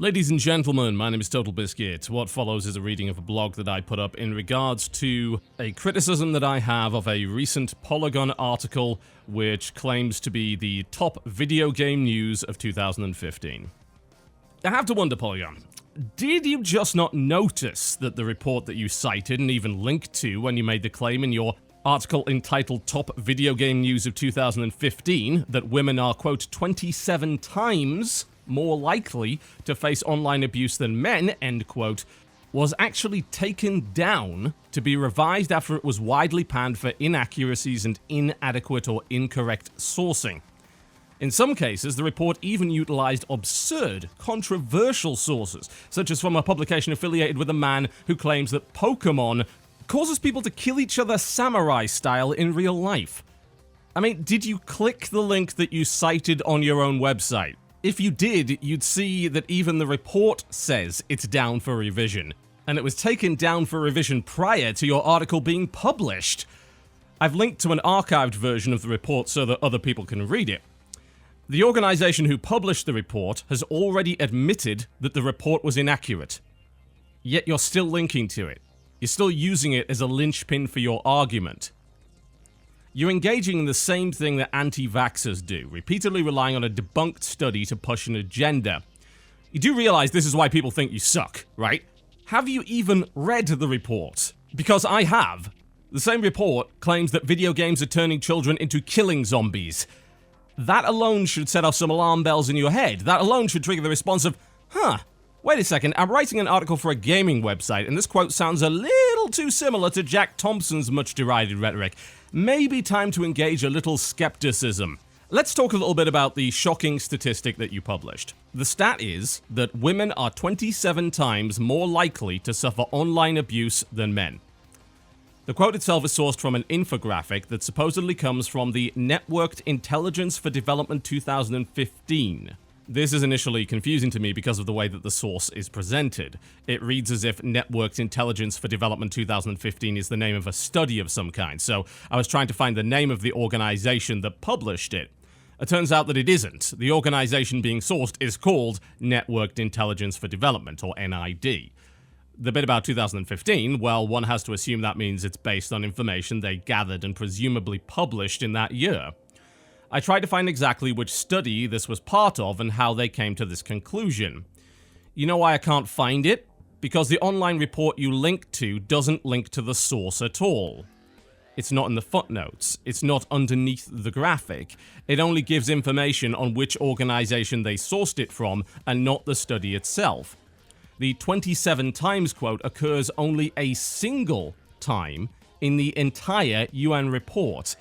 Ladies and gentlemen, my name is TotalBiscuit. What follows is a reading of a blog that I put up in regards to a criticism that I have of a recent Polygon article which claims to be the top video game news of 2015. I have to wonder, Polygon, did you just not notice that the report that you cited and even linked to when you made the claim in your article entitled Top Video Game News of 2015 that women are, quote, 27 times more likely to face online abuse than men, end quote, was actually taken down to be revised after it was widely panned for inaccuracies and inadequate or incorrect sourcing. In some cases, the report even utilized absurd, controversial sources, such as from a publication affiliated with a man who claims that Pokemon causes people to kill each other samurai style in real life. I mean, did you click the link that you cited on your own website? If you did, you'd see that even the report says it's down for revision, and it was taken down for revision prior to your article being published. I've linked to an archived version of the report so that other people can read it. The organization who published the report has already admitted that the report was inaccurate, yet you're still linking to it. You're still using it as a linchpin for your argument. You're engaging in the same thing that anti-vaxxers do, repeatedly relying on a debunked study to push an agenda. You do realize this is why people think you suck, right? Have you even read the report? Because I have. The same report claims that video games are turning children into killing zombies. That alone should set off some alarm bells in your head. That alone should trigger the response of, wait a second, I'm writing an article for a gaming website, and this quote sounds a little too similar to Jack Thompson's much-derided rhetoric. Maybe time to engage a little skepticism. Let's talk a little bit about the shocking statistic that you published. The stat is that women are 27 times more likely to suffer online abuse than men. The quote itself is sourced from an infographic that supposedly comes from the Networked Intelligence for Development 2015. This is initially confusing to me because of the way that the source is presented. It reads as if Networked Intelligence for Development 2015 is the name of a study of some kind, so I was trying to find the name of the organization that published it. It turns out that it isn't. The organization being sourced is called Networked Intelligence for Development, or NID. The bit about 2015, well, one has to assume that means it's based on information they gathered and presumably published in that year. I tried to find exactly which study this was part of and how they came to this conclusion. You know why I can't find it? Because the online report you linked to doesn't link to the source at all. It's not in the footnotes. It's not underneath the graphic. It only gives information on which organization they sourced it from and not the study itself. The 27 times quote occurs only a single time in the entire UN report.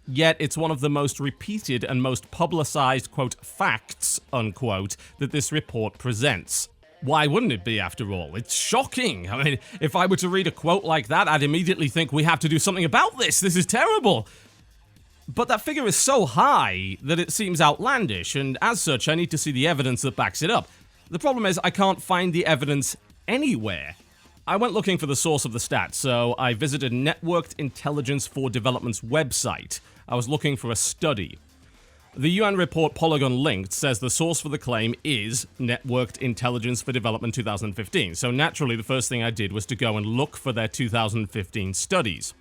Yet it's one of the most repeated and most publicized, quote, facts, unquote, that this report presents. Why wouldn't it be, after all? It's shocking. I mean, if I were to read a quote like that, I'd immediately think we have to do something about this. This is terrible. But that figure is so high that it seems outlandish, and as such, I need to see the evidence that backs it up. The problem is I can't find the evidence anywhere. I went looking for the source of the stats, so I visited Networked Intelligence for Development's website. I was looking for a study. The UN report Polygon linked says the source for the claim is Networked Intelligence for Development 2015, so naturally the first thing I did was to go and look for their 2015 studies.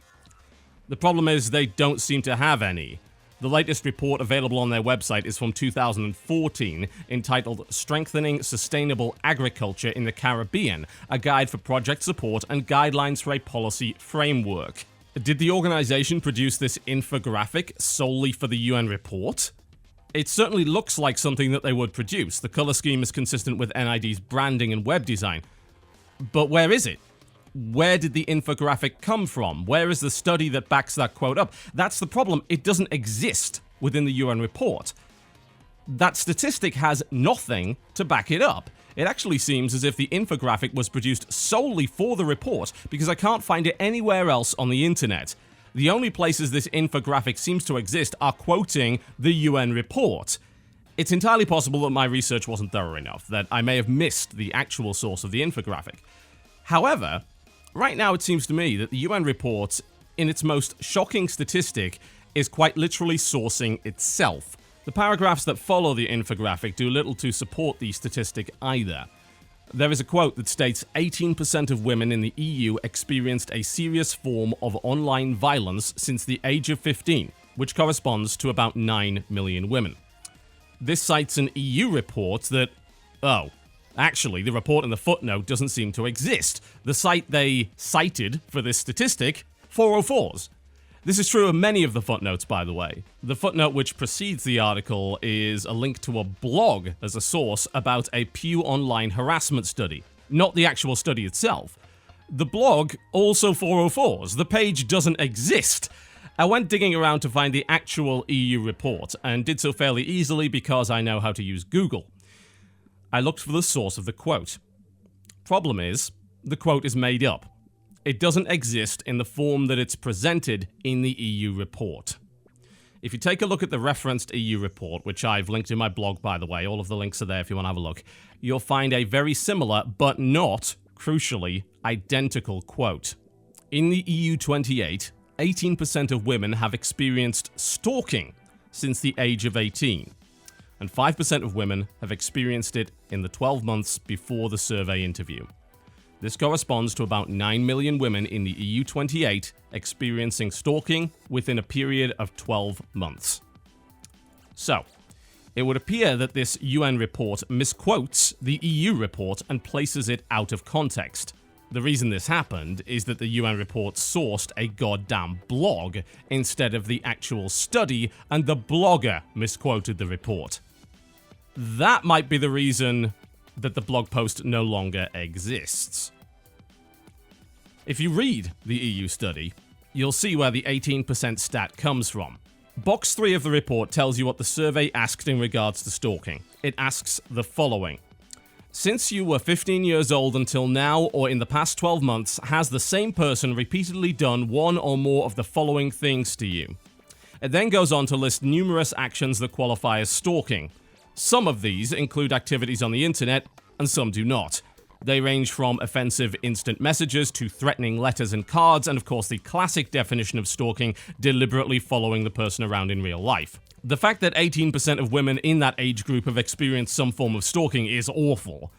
The problem is they don't seem to have any. The latest report available on their website is from 2014, entitled Strengthening Sustainable Agriculture in the Caribbean, a guide for project support and guidelines for a policy framework. Did the organization produce this infographic solely for the UN report? It certainly looks like something that they would produce. The color scheme is consistent with NID's branding and web design. But where is it? Where did the infographic come from? Where is the study that backs that quote up? That's the problem. It doesn't exist within the UN report. That statistic has nothing to back it up. It actually seems as if the infographic was produced solely for the report, because I can't find it anywhere else on the internet. The only places this infographic seems to exist are quoting the UN report. It's entirely possible that my research wasn't thorough enough, that I may have missed the actual source of the infographic. However, right now it seems to me that the UN report, in its most shocking statistic, is quite literally sourcing itself. The paragraphs that follow the infographic do little to support the statistic either. There is a quote that states 18% of women in the EU experienced a serious form of online violence since the age of 15, which corresponds to about 9 million women. This cites an EU report that, actually, the report in the footnote doesn't seem to exist. The site they cited for this statistic, 404s. This is true of many of the footnotes, by the way. The footnote which precedes the article is a link to a blog as a source about a Pew Online harassment study, not the actual study itself. The blog also 404s. The page doesn't exist. I went digging around to find the actual EU report, and did so fairly easily because I know how to use Google. I looked for the source of the quote. Problem is, the quote is made up. It doesn't exist in the form that it's presented in the EU report. If you take a look at the referenced EU report, which I've linked in my blog, by the way, all of the links are there if you want to have a look, you'll find a very similar, but not, crucially, identical quote. In the EU 28, 18% of women have experienced stalking since the age of 18, and 5% of women have experienced it in the 12 months before the survey interview. This corresponds to about 9 million women in the EU 28 experiencing stalking within a period of 12 months. So, it would appear that this UN report misquotes the EU report and places it out of context. The reason this happened is that the UN report sourced a goddamn blog instead of the actual study, and the blogger misquoted the report. That might be the reason that the blog post no longer exists. If you read the EU study, you'll see where the 18% stat comes from. Box 3 of the report tells you what the survey asked in regards to stalking. It asks the following. Since you were 15 years old until now or in the past 12 months, has the same person repeatedly done one or more of the following things to you? It then goes on to list numerous actions that qualify as stalking. Some of these include activities on the internet, and some do not. They range from offensive instant messages to threatening letters and cards, and of course the classic definition of stalking, deliberately following the person around in real life. The fact that 18% of women in that age group have experienced some form of stalking is awful.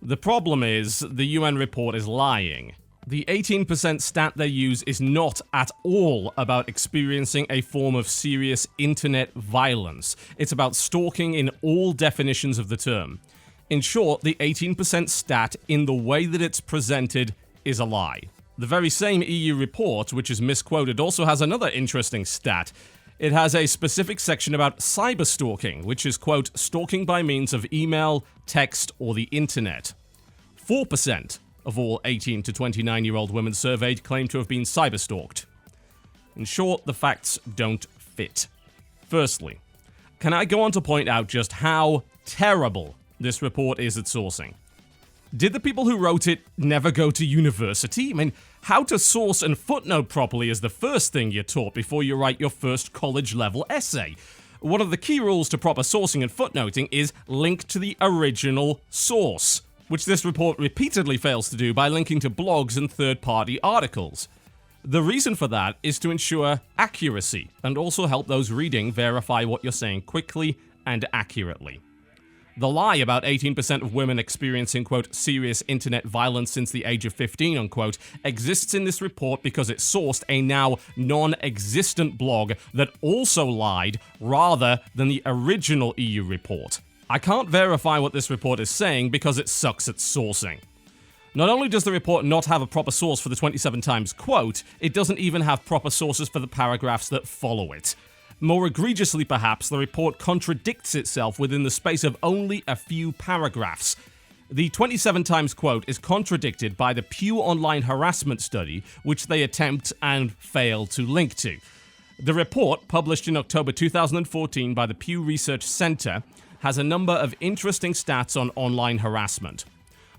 The problem is, the UN report is lying. The 18% stat they use is not at all about experiencing a form of serious internet violence. It's about stalking in all definitions of the term. In short, the 18% stat, in the way that it's presented, is a lie. The very same EU report, which is misquoted, also has another interesting stat. It has a specific section about cyberstalking, which is, quote, stalking by means of email, text, or the internet. 4% of all 18 to 29-year-old women surveyed claim to have been cyberstalked. In short, the facts don't fit. Firstly, can I go on to point out just how terrible this report is at sourcing? Did the people who wrote it never go to university? I mean, how to source and footnote properly is the first thing you're taught before you write your first college-level essay. One of the key rules to proper sourcing and footnoting is link to the original source, which this report repeatedly fails to do by linking to blogs and third-party articles. The reason for that is to ensure accuracy, and also help those reading verify what you're saying quickly and accurately. The lie about 18% of women experiencing, quote, serious internet violence since the age of 15, unquote, exists in this report because it sourced a now non-existent blog that also lied rather than the original EU report. I can't verify what this report is saying because it sucks at sourcing. Not only does the report not have a proper source for the 27 times quote, it doesn't even have proper sources for the paragraphs that follow it. More egregiously, perhaps, the report contradicts itself within the space of only a few paragraphs. The 27 times quote is contradicted by the Pew Online harassment study, which they attempt and fail to link to. The report, published in October 2014 by the Pew Research Center, has a number of interesting stats on online harassment.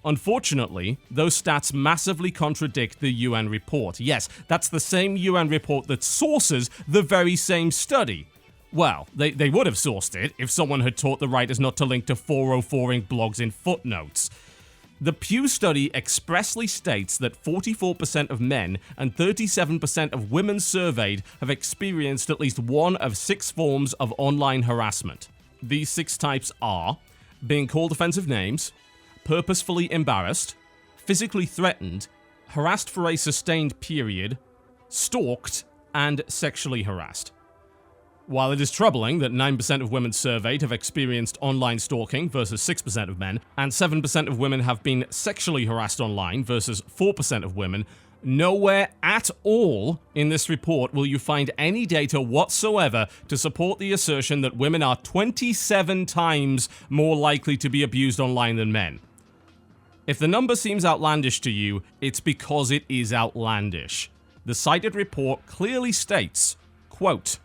Unfortunately, those stats massively contradict the UN report. Yes, that's the same UN report that sources the very same study. Well, they would have sourced it if someone had taught the writers not to link to 404ing blogs in footnotes. The Pew study expressly states that 44% of men and 37% of women surveyed have experienced at least one of 6 forms of online harassment. These 6 types are being called offensive names, purposefully embarrassed, physically threatened, harassed for a sustained period, stalked, and sexually harassed. While it is troubling that 9% of women surveyed have experienced online stalking versus 6% of men, and 7% of women have been sexually harassed online versus 4% of women, nowhere at all in this report will you find any data whatsoever to support the assertion that women are 27 times more likely to be abused online than men. If the number seems outlandish to you, it's because it is outlandish. The cited report clearly states, quote,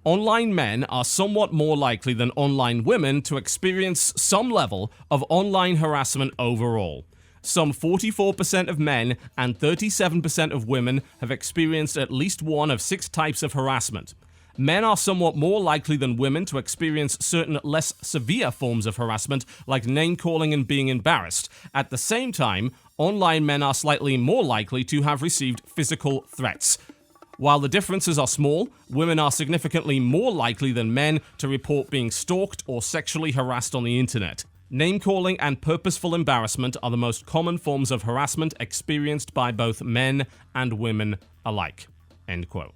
"Online men are somewhat more likely than online women to experience some level of online harassment overall. Some 44% of men and 37% of women have experienced at least one of 6 types of harassment. Men are somewhat more likely than women to experience certain less severe forms of harassment, like name-calling and being embarrassed. At the same time, online men are slightly more likely to have received physical threats. While the differences are small, women are significantly more likely than men to report being stalked or sexually harassed on the internet. Name-calling and purposeful embarrassment are the most common forms of harassment experienced by both men and women alike." End quote.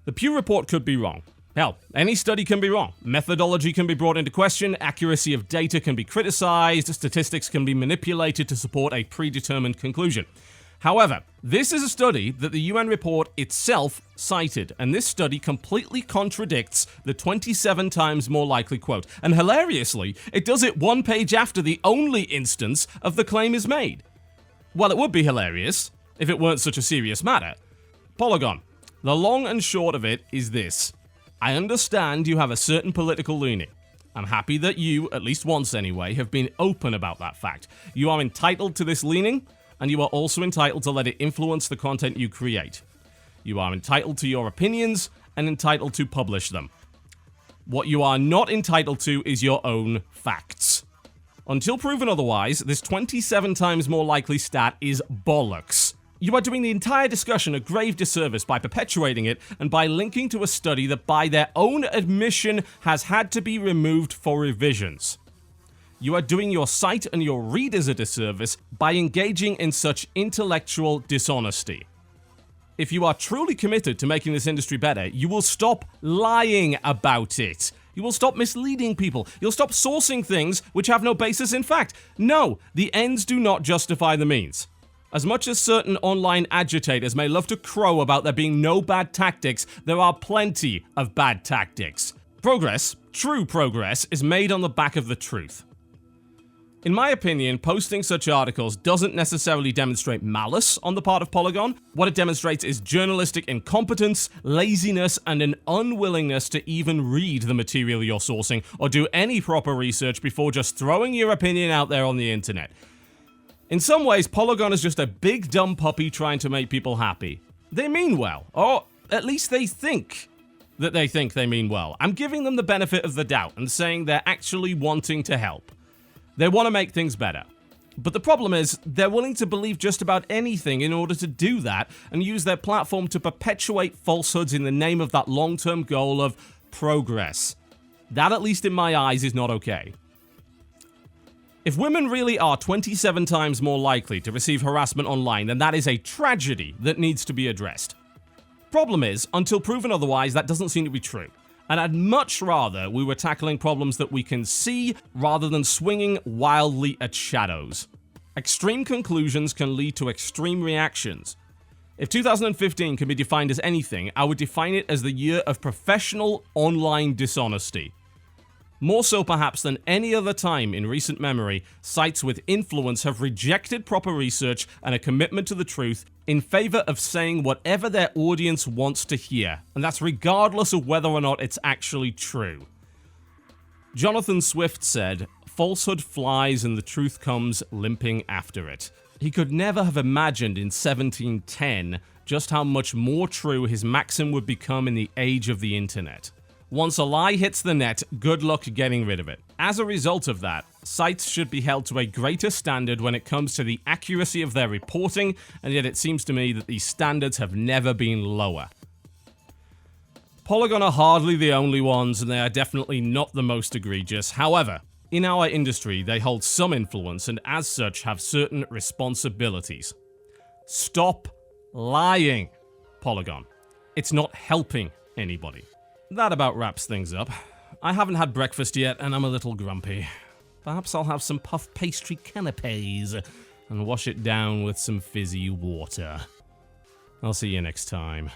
The Pew report could be wrong. Hell, any study can be wrong. Methodology can be brought into question, accuracy of data can be criticized, statistics can be manipulated to support a predetermined conclusion. However, this is a study that the UN report itself cited, and this study completely contradicts the 27 times more likely quote. And hilariously, it does it one page after the only instance of the claim is made. Well, it would be hilarious if it weren't such a serious matter. Polygon. The long and short of it is this. I understand you have a certain political leaning. I'm happy that you, at least once anyway, have been open about that fact. You are entitled to this leaning, and you are also entitled to let it influence the content you create. You are entitled to your opinions and entitled to publish them. What you are not entitled to is your own facts. Until proven otherwise, this 27 times more likely stat is bollocks. You are doing the entire discussion a grave disservice by perpetuating it and by linking to a study that by their own admission has had to be removed for revisions. You are doing your site and your readers a disservice by engaging in such intellectual dishonesty. If you are truly committed to making this industry better, you will stop lying about it. You will stop misleading people. You'll stop sourcing things which have no basis in fact. No, the ends do not justify the means. As much as certain online agitators may love to crow about there being no bad tactics, there are plenty of bad tactics. Progress, true progress, is made on the back of the truth. In my opinion, posting such articles doesn't necessarily demonstrate malice on the part of Polygon. What it demonstrates is journalistic incompetence, laziness, and an unwillingness to even read the material you're sourcing or do any proper research before just throwing your opinion out there on the internet. In some ways, Polygon is just a big dumb puppy trying to make people happy. They mean well, or at least they think that they mean well. I'm giving them the benefit of the doubt and saying they're actually wanting to help. They want to make things better. But the problem is, they're willing to believe just about anything in order to do that and use their platform to perpetuate falsehoods in the name of that long-term goal of progress. That, at least in my eyes, is not okay. If women really are 27 times more likely to receive harassment online, then that is a tragedy that needs to be addressed. Problem is, until proven otherwise, that doesn't seem to be true. And I'd much rather we were tackling problems that we can see rather than swinging wildly at shadows. Extreme conclusions can lead to extreme reactions. If 2015 can be defined as anything, I would define it as the year of professional online dishonesty. More so perhaps than any other time in recent memory, sites with influence have rejected proper research and a commitment to the truth in favor of saying whatever their audience wants to hear, and that's regardless of whether or not it's actually true. Jonathan Swift said, "Falsehood flies and the truth comes limping after it." He could never have imagined in 1710 just how much more true his maxim would become in the age of the internet. Once a lie hits the net, good luck getting rid of it. As a result of that, sites should be held to a greater standard when it comes to the accuracy of their reporting, and yet it seems to me that these standards have never been lower. Polygon are hardly the only ones, and they are definitely not the most egregious. However, In our industry, they hold some influence and as such have certain responsibilities. Stop lying, Polygon. It's not helping anybody. That about wraps things up. I haven't had breakfast yet and I'm a little grumpy. Perhaps I'll have some puff pastry canapes and wash it down with some fizzy water. I'll see you next time.